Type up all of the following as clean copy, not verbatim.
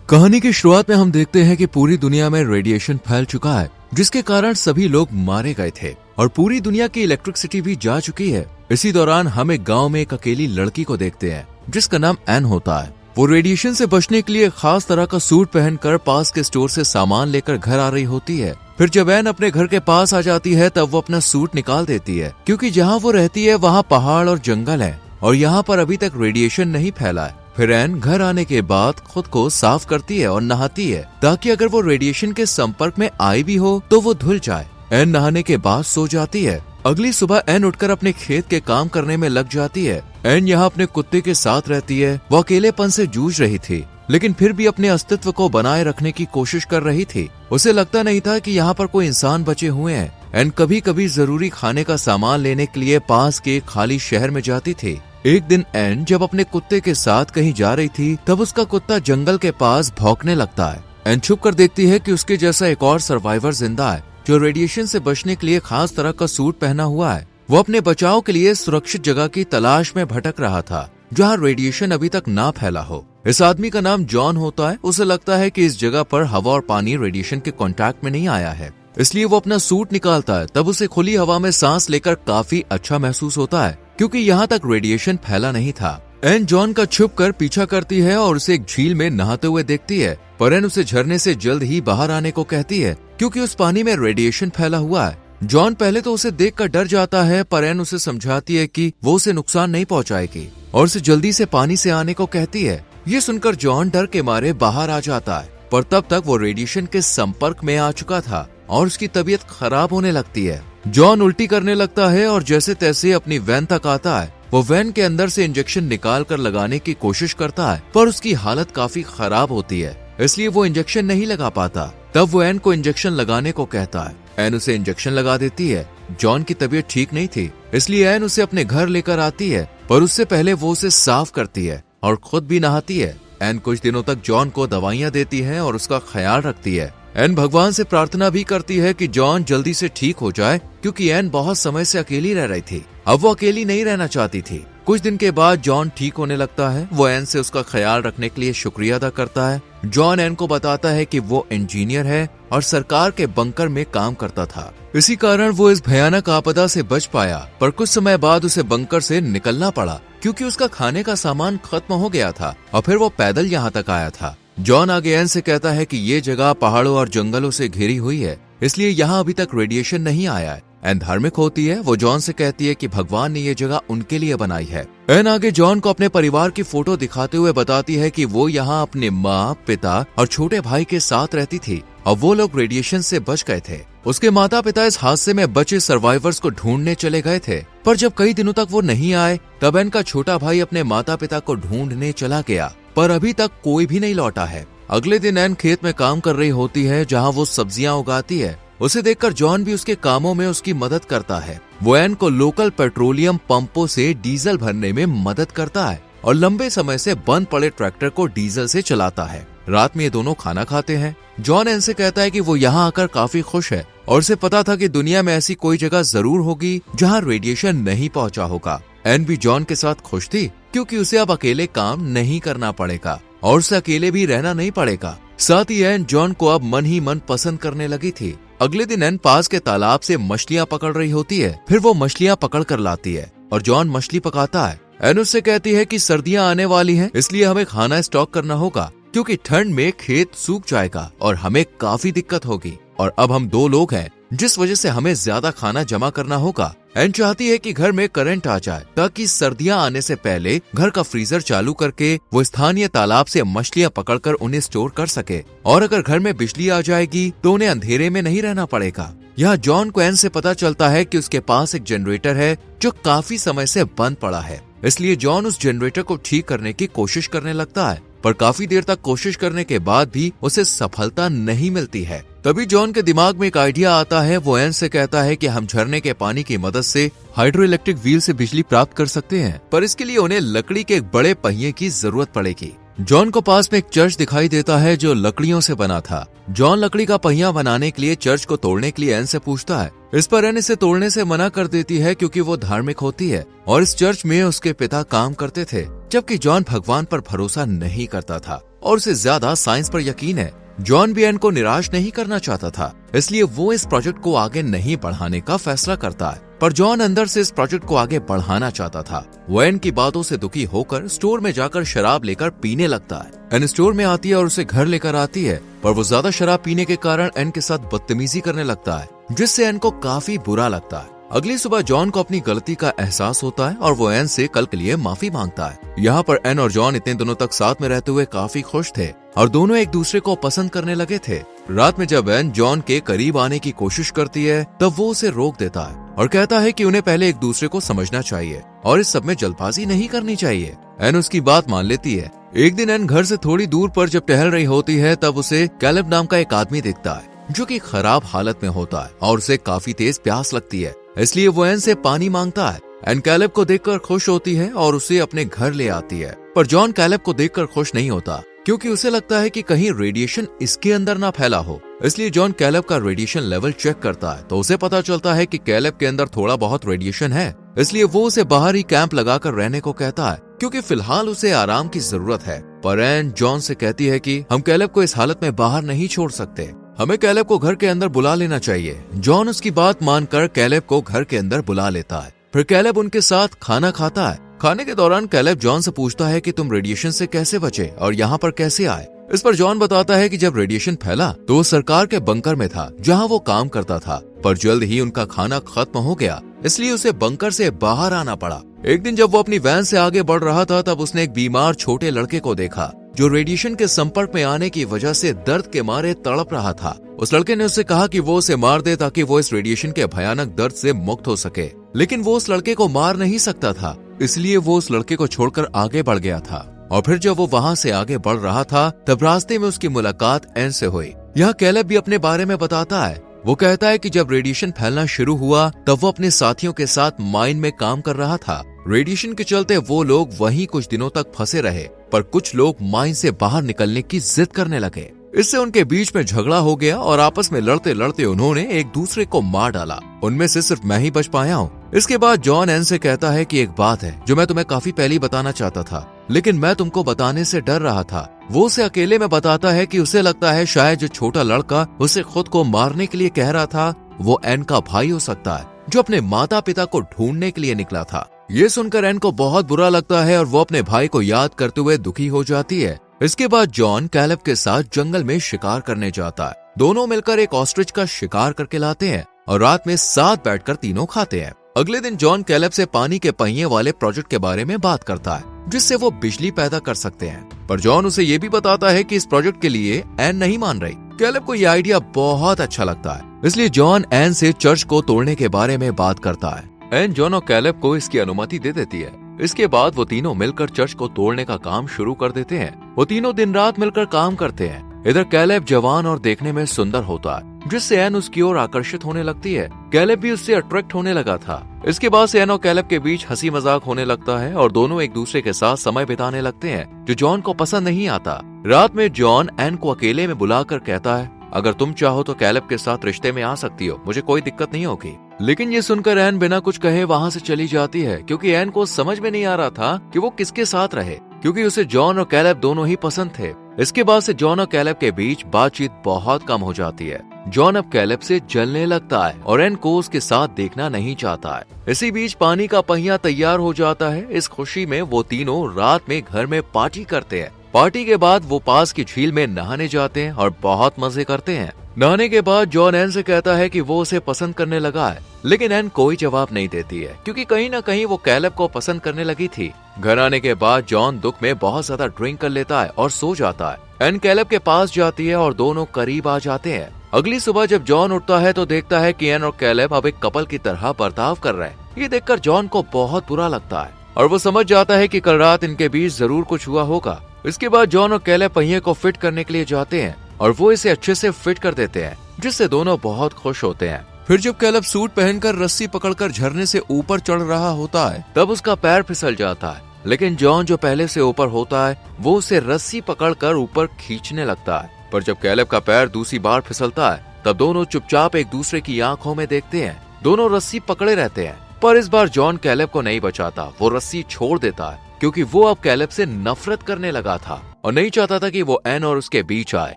कहानी की शुरुआत में हम देखते हैं कि पूरी दुनिया में रेडिएशन फैल चुका है, जिसके कारण सभी लोग मारे गए थे और पूरी दुनिया की इलेक्ट्रिसिटी भी जा चुकी है। इसी दौरान हम एक गांव में एक अकेली लड़की को देखते हैं जिसका नाम एन होता है। वो रेडिएशन से बचने के लिए खास तरह का सूट पहनकर पास के स्टोर से सामान लेकर घर आ रही होती है। फिर जब एन अपने घर के पास आ जाती है तब वो अपना सूट निकाल देती है, क्योंकि जहाँ वो रहती है वहाँ पहाड़ और जंगल है और यहाँ पर अभी तक रेडिएशन नहीं फैला है। फिर एन घर आने के बाद खुद को साफ करती है और नहाती है, ताकि अगर वो रेडिएशन के संपर्क में आई भी हो तो वो धुल जाए। एन नहाने के बाद सो जाती है। अगली सुबह एन उठकर अपने खेत के काम करने में लग जाती है। एन यहाँ अपने कुत्ते के साथ रहती है। वो अकेलेपन से जूझ रही थी, लेकिन फिर भी अपने अस्तित्व को बनाए रखने की कोशिश कर रही थी। उसे लगता नहीं था कि यहाँ पर कोई इंसान बचे हुए हैं। एन कभी कभी जरूरी खाने का सामान लेने के लिए पास के खाली शहर में जाती थी। एक दिन एन जब अपने कुत्ते के साथ कहीं जा रही थी तब उसका कुत्ता जंगल के पास भौंकने लगता है। एन छुप कर देखती है कि उसके जैसा एक और सर्वाइवर जिंदा है, जो रेडिएशन से बचने के लिए खास तरह का सूट पहना हुआ है। वो अपने बचाव के लिए सुरक्षित जगह की तलाश में भटक रहा था, जहाँ रेडिएशन अभी तक ना फैला हो। इस आदमी का नाम जॉन होता है। उसे लगता है कि इस जगह पर हवा और पानी रेडिएशन के कांटेक्ट में नहीं आया है, इसलिए वो अपना सूट निकालता है। तब उसे खुली हवा में सांस लेकर काफी अच्छा महसूस होता है, क्योंकि यहाँ तक रेडिएशन फैला नहीं था। एन जॉन का छुप कर पीछा करती है और उसे एक झील में नहाते हुए देखती है, पर एन उसे झरने से जल्द ही बाहर आने को कहती है, क्योंकि उस पानी में रेडिएशन फैला हुआ है। जॉन पहले तो उसे देखकर डर जाता है, पर एन उसे समझाती है कि वो उसे नुकसान नहीं पहुंचाएगी और उसे जल्दी से पानी से आने को कहती है। ये सुनकर जॉन डर के मारे बाहर आ जाता है, पर तब तक वो रेडिएशन के संपर्क में आ चुका था और उसकी तबीयत खराब होने लगती है। जॉन उल्टी करने लगता है और जैसे तैसे अपनी वैन तक आता है। वो वैन के अंदर से इंजेक्शन निकाल कर लगाने की कोशिश करता है, पर उसकी हालत काफी खराब होती है, इसलिए वो इंजेक्शन नहीं लगा पाता। तब वो एन को इंजेक्शन लगाने को कहता है। एन उसे इंजेक्शन लगा देती है। जॉन की तबीयत ठीक नहीं थी, इसलिए एन उसे अपने घर लेकर आती है, पर उससे पहले वो उसे साफ करती है और खुद भी नहाती है। एन कुछ दिनों तक जॉन को दवाइयाँ देती है और उसका ख्याल रखती है। एन भगवान से प्रार्थना भी करती है कि जॉन जल्दी से ठीक हो जाए, क्योंकि एन बहुत समय से अकेली रह रही थी। अब वो अकेली नहीं रहना चाहती थी। कुछ दिन के बाद जॉन ठीक होने लगता है। वो एन से उसका ख्याल रखने के लिए शुक्रिया अदा करता है। जॉन एन को बताता है कि वो इंजीनियर है और सरकार के बंकर में काम करता था, इसी कारण वो इस भयानक आपदा से बच पाया। पर कुछ समय बाद उसे बंकर से निकलना पड़ा, क्योंकि उसका खाने का सामान खत्म हो गया था और फिर वो पैदल यहाँ तक आया था। जॉन आगे एन से कहता है कि ये जगह पहाड़ों और जंगलों से घिरी हुई है, इसलिए यहाँ अभी तक रेडिएशन नहीं आया है। एन धार्मिक होती है। वो जॉन से कहती है कि भगवान ने ये जगह उनके लिए बनाई है। एन आगे जॉन को अपने परिवार की फोटो दिखाते हुए बताती है कि वो यहाँ अपने माँ, पिता और छोटे भाई के साथ रहती थी और वो लोग रेडिएशन से बच गए थे। उसके माता पिता इस हादसे में बचे सर्वाइवर्स को ढूंढने चले गए थे, पर जब कई दिनों तक वो नहीं आए तब एन का छोटा भाई अपने माता पिता को ढूंढने चला गया, पर अभी तक कोई भी नहीं लौटा है। अगले दिन एन खेत में काम कर रही होती है, जहाँ वो सब्जियां उगाती है। उसे देखकर जॉन भी उसके कामों में उसकी मदद करता है। वो एन को लोकल पेट्रोलियम पंपों से डीजल भरने में मदद करता है और लंबे समय से बंद पड़े ट्रैक्टर को डीजल से चलाता है। रात में ये दोनों खाना खाते हैं। जॉन एन से कहता है कि वो यहाँ आकर काफी खुश है और उसे पता था कि दुनिया में ऐसी कोई जगह जरूर होगी जहाँ रेडिएशन नहीं पहुँचा होगा। एन भी जॉन के साथ खुश थी, क्योंकि उसे अब अकेले काम नहीं करना पड़ेगा और उसे अकेले भी रहना नहीं पड़ेगा। साथ ही एन जॉन को अब मन ही मन पसंद करने लगी थी। अगले दिन एन पास के तालाब से मछलियां पकड़ रही होती है। फिर वो मछलियां पकड़ कर लाती है और जॉन मछली पकाता है। एन उससे कहती है कि सर्दियां आने वाली हैं, इसलिए हमें खाना स्टॉक करना होगा, क्योंकि ठंड में खेत सूख जाएगा और हमें काफी दिक्कत होगी। और अब हम 2 लोग हैं, जिस वजह से हमें ज्यादा खाना जमा करना होगा। एन चाहती है कि घर में करंट आ जाए, ताकि सर्दियां आने से पहले घर का फ्रीजर चालू करके वो स्थानीय तालाब से मछलियां पकड़कर उन्हें स्टोर कर सके। और अगर घर में बिजली आ जाएगी तो उन्हें अंधेरे में नहीं रहना पड़ेगा। यहाँ जॉन को एन से पता चलता है कि उसके पास एक जनरेटर है जो काफी समय से बंद पड़ा है, इसलिए जॉन उस जनरेटर को ठीक करने की कोशिश करने लगता है, पर काफी देर तक कोशिश करने के बाद भी उसे सफलता नहीं मिलती है। तभी जॉन के दिमाग में एक आइडिया आता है। वो एन से कहता है कि हम झरने के पानी की मदद से हाइड्रो इलेक्ट्रिक व्हील से बिजली प्राप्त कर सकते हैं, पर इसके लिए उन्हें लकड़ी के एक बड़े पहिए की जरूरत पड़ेगी। जॉन को पास में एक चर्च दिखाई देता है जो लकड़ियों से बना था। जॉन लकड़ी का पहिया बनाने के लिए चर्च को तोड़ने के लिए एन से पूछता है। इस पर एन इसे तोड़ने से मना कर देती है, क्योंकि वो धार्मिक होती है और इस चर्च में उसके पिता काम करते थे, जबकि जॉन भगवान पर भरोसा नहीं करता था। और उसे ज्यादा साइंस पर यकीन है। जॉन भी एन को निराश नहीं करना चाहता था, इसलिए वो इस प्रोजेक्ट को आगे नहीं बढ़ाने का फैसला करता है। पर जॉन अंदर से इस प्रोजेक्ट को आगे बढ़ाना चाहता था। वो एन की बातों से दुखी होकर स्टोर में जाकर शराब लेकर पीने लगता है। एन स्टोर में आती है और उसे घर लेकर आती है, पर वो ज्यादा शराब पीने के कारण एन के साथ बदतमीजी करने लगता है, जिससे एन को काफी बुरा लगता है। अगली सुबह जॉन को अपनी गलती का एहसास होता है और वो एन से कल के लिए माफी मांगता है। यहाँ पर एन और जॉन इतने दिनों तक साथ में रहते हुए काफी खुश थे और दोनों एक दूसरे को पसंद करने लगे थे। रात में जब एन जॉन के करीब आने की कोशिश करती है, तब वो उसे रोक देता है और कहता है कि उन्हें पहले एक दूसरे को समझना चाहिए और इस सब में जल्दबाजी नहीं करनी चाहिए। एन उसकी बात मान लेती है। एक दिन एन घर से थोड़ी दूर पर जब टहल रही होती है, तब उसे कैलेब नाम का एक आदमी दिखता है जो कि खराब हालत में होता है और उसे काफी तेज प्यास लगती है, इसलिए वो एन से पानी मांगता है। एन कैलेब को देखकर खुश होती है और उसे अपने घर ले आती है, पर जॉन कैलेब को देखकर खुश नहीं होता, क्योंकि उसे लगता है कि कहीं रेडिएशन इसके अंदर ना फैला हो। इसलिए जॉन कैलेब का रेडिएशन लेवल चेक करता है, तो उसे पता चलता है कि कैलेब के अंदर थोड़ा बहुत रेडिएशन है। इसलिए वो उसे बाहर ही कैंप लगाकर रहने को कहता है, क्योंकि फिलहाल उसे आराम की जरूरत है। पर एन जॉन से कहती है कि हम कैलेब को इस हालत में बाहर नहीं छोड़ सकते, हमें कैलेब को घर के अंदर बुला लेना चाहिए। जॉन उसकी बात मानकर कैलेब को घर के अंदर बुला लेता है। फिर कैलेब उनके साथ खाना खाता है। खाने के दौरान कैलेब जॉन से पूछता है कि तुम रेडिएशन से कैसे बचे और यहाँ पर कैसे आए। इस पर जॉन बताता है कि जब रेडिएशन फैला तो वो सरकार के बंकर में था जहाँ वो काम करता था, पर जल्द ही उनका खाना खत्म हो गया, इसलिए उसे बंकर से बाहर आना पड़ा। एक दिन जब वो अपनी वैन से आगे बढ़ रहा था, तब उसने एक बीमार छोटे लड़के को देखा जो रेडिएशन के संपर्क में आने की वजह से दर्द के मारे तड़प रहा था। उस लड़के ने उससे कहा कि वो उसे मार दे ताकि वो इस रेडिएशन के भयानक दर्द से मुक्त हो सके, लेकिन वो उस लड़के को मार नहीं सकता था, इसलिए वो उस लड़के को छोड़कर आगे बढ़ गया था। और फिर जब वो वहाँ से आगे बढ़ रहा था, तब रास्ते में उसकी मुलाकात एन से हुई। यहाँ कैलेब भी अपने बारे में बताता है। वो कहता है कि जब रेडिएशन फैलना शुरू हुआ, तब वो अपने साथियों के साथ माइन में काम कर रहा था। रेडिएशन के चलते वो लोग वहीं कुछ दिनों तक फंसे रहे, पर कुछ लोग माइन से बाहर निकलने की जिद करने लगे। इससे उनके बीच में झगड़ा हो गया और आपस में लड़ते लड़ते उन्होंने एक दूसरे को मार डाला। उनमें से सिर्फ मैं ही बच पाया हूँ। इसके बाद जॉन एन से कहता है कि एक बात है जो मैं तुम्हें काफी पहले ही बताना चाहता था, लेकिन मैं तुमको बताने से डर रहा था। वो उसे अकेले में बताता है कि उसे लगता है शायद जो छोटा लड़का उसे खुद को मारने के लिए कह रहा था, वो एन का भाई हो सकता है, जो अपने माता पिता को ढूंढने के लिए निकला था। ये सुनकर एन को बहुत बुरा लगता है और वो अपने भाई को याद करते हुए दुखी हो जाती है। इसके बाद जॉन कैलेब के साथ जंगल में शिकार करने जाता है। दोनों मिलकर एक ऑस्ट्रिच का शिकार करके लाते हैं और रात में साथ बैठकर तीनों खाते हैं। अगले दिन जॉन कैलेब से पानी के पहिए वाले प्रोजेक्ट के बारे में बात करता है, जिससे वो बिजली पैदा कर सकते हैं। पर जॉन उसे ये भी बताता है कि इस प्रोजेक्ट के लिए एन नहीं मान रही। कैलेब को यह आइडिया बहुत अच्छा लगता है, इसलिए जॉन एन से चर्च को तोड़ने के बारे में बात करता है। एन जॉन और कैलेब को इसकी अनुमति दे देती है। इसके बाद वो तीनों मिलकर चर्च को तोड़ने का काम शुरू कर देते हैं। वो तीनों दिन रात मिलकर काम करते हैं। इधर कैलेब जवान और देखने में सुंदर होता है, जिससे एन उसकी ओर आकर्षित होने लगती है। कैलेब भी उससे अट्रैक्ट होने लगा था। इसके बाद से एन और कैलेब के बीच हंसी मजाक होने लगता है और दोनों एक दूसरे के साथ समय बिताने लगते हैं, जो जॉन को पसंद नहीं आता। रात में जॉन एन को अकेले में बुलाकर कहता है, अगर तुम चाहो तो कैलेब के साथ रिश्ते में आ सकती हो, मुझे कोई दिक्कत नहीं होगी। लेकिन ये सुनकर एन बिना कुछ कहे वहाँ से चली जाती है, क्योंकि एन को समझ में नहीं आ रहा था कि वो किसके साथ रहे, क्योंकि उसे जॉन और कैलेब दोनों ही पसंद थे। इसके बाद से जॉन और कैलेब के बीच बातचीत बहुत कम हो जाती है। जॉन अब कैलेब से जलने लगता है और एन को उसके साथ देखना नहीं चाहता है। इसी बीच पानी का पहिया तैयार हो जाता है। इस खुशी में वो तीनों रात में घर में पार्टी करते हैं। पार्टी के बाद वो पास की झील में नहाने जाते हैं और बहुत मजे करते हैं। नहाने के बाद जॉन एन से कहता है कि वो उसे पसंद करने लगा है, लेकिन एन कोई जवाब नहीं देती है, क्योंकि कहीं न कहीं वो कैलेब को पसंद करने लगी थी। घर आने के बाद जॉन दुख में बहुत ज्यादा ड्रिंक कर लेता है और सो जाता है। एन कैलेब के पास जाती है और दोनों करीब आ जाते हैं। अगली सुबह जब जॉन उठता है तो देखता है कि एन और कैलेब अब एक कपल की तरह बर्ताव कर रहे हैं। ये देखकर जॉन को बहुत बुरा लगता है और वो समझ जाता है कि कल रात इनके बीच जरूर कुछ हुआ होगा। इसके बाद जॉन और कैलेब पहिए को फिट करने के लिए जाते हैं और वो इसे अच्छे से फिट कर देते हैं, जिससे दोनों बहुत खुश होते हैं। फिर जब कैलेब सूट पहनकर रस्सी पकड़कर झरने से ऊपर चढ़ रहा होता है, तब उसका पैर फिसल जाता है, लेकिन जॉन जो पहले से ऊपर होता है वो उसे रस्सी पकड़कर ऊपर खींचने लगता है। पर जब कैलेब का पैर दूसरी बार फिसलता है, तब दोनों चुपचाप एक दूसरे की आंखों में देखते हैं। दोनों रस्सी पकड़े रहते हैं, पर इस बार जॉन कैलेब को नहीं बचाता। वो रस्सी छोड़ देता है, क्योंकि वो अब कैलेब से नफरत करने लगा था। और नहीं चाहता था कि वो एन और उसके बीच आए।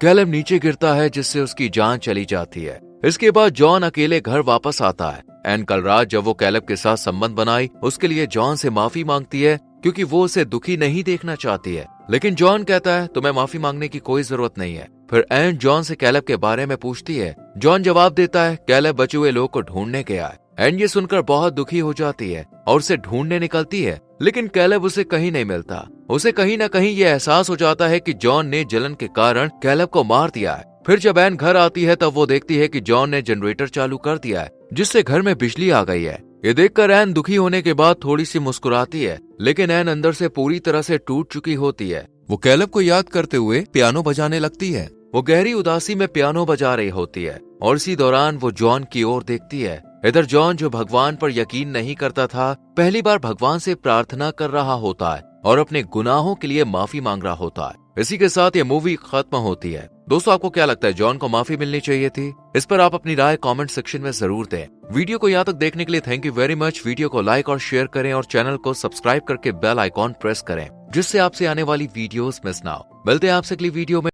कैलेब नीचे गिरता है जिससे उसकी जान चली जाती है। इसके बाद जॉन अकेले घर वापस आता है। एन कल रात जब वो कैलेब के साथ संबंध बनाई उसके लिए जॉन से माफी मांगती है क्योंकि वो उसे दुखी नहीं देखना चाहती है, लेकिन जॉन कहता है तुम्हें माफी मांगने की कोई जरूरत नहीं है। फिर एन जॉन से कैलेब के बारे में पूछती है। जॉन जवाब देता है कैलेब बचे हुए लोग को ढूंढने गया है। एन ये सुनकर बहुत दुखी हो जाती है और उसे ढूंढने निकलती है, लेकिन कैलेब उसे कहीं नहीं मिलता। उसे कहीं न कहीं ये एहसास हो जाता है कि जॉन ने जलन के कारण कैलेब को मार दिया है। फिर जब एन घर आती है तब वो देखती है कि जॉन ने जनरेटर चालू कर दिया है जिससे घर में बिजली आ गई है। ये देखकर एन दुखी होने के बाद थोड़ी सी मुस्कुराती है, लेकिन एन अंदर से पूरी तरह से टूट चुकी होती है। वो कैलेब को याद करते हुए पियानो बजाने लगती है। वो गहरी उदासी में पियानो बजा रही होती है और इसी दौरान वो जॉन की ओर देखती है। इधर जॉन जो भगवान पर यकीन नहीं करता था, पहली बार भगवान से प्रार्थना कर रहा होता है और अपने गुनाहों के लिए माफी मांग रहा होता है। इसी के साथ ये मूवी खत्म होती है। दोस्तों आपको क्या लगता है, जॉन को माफी मिलनी चाहिए थी? इस पर आप अपनी राय कमेंट सेक्शन में जरूर दें। वीडियो को यहाँ तक देखने के लिए thank you very much. Video को लाइक और शेयर करें और चैनल को सब्सक्राइब करके बेल आइकॉन प्रेस करें जिससे आपसे आने वाली वीडियोस मिस ना हो। मिलते हैं आपसे अगली वीडियो में।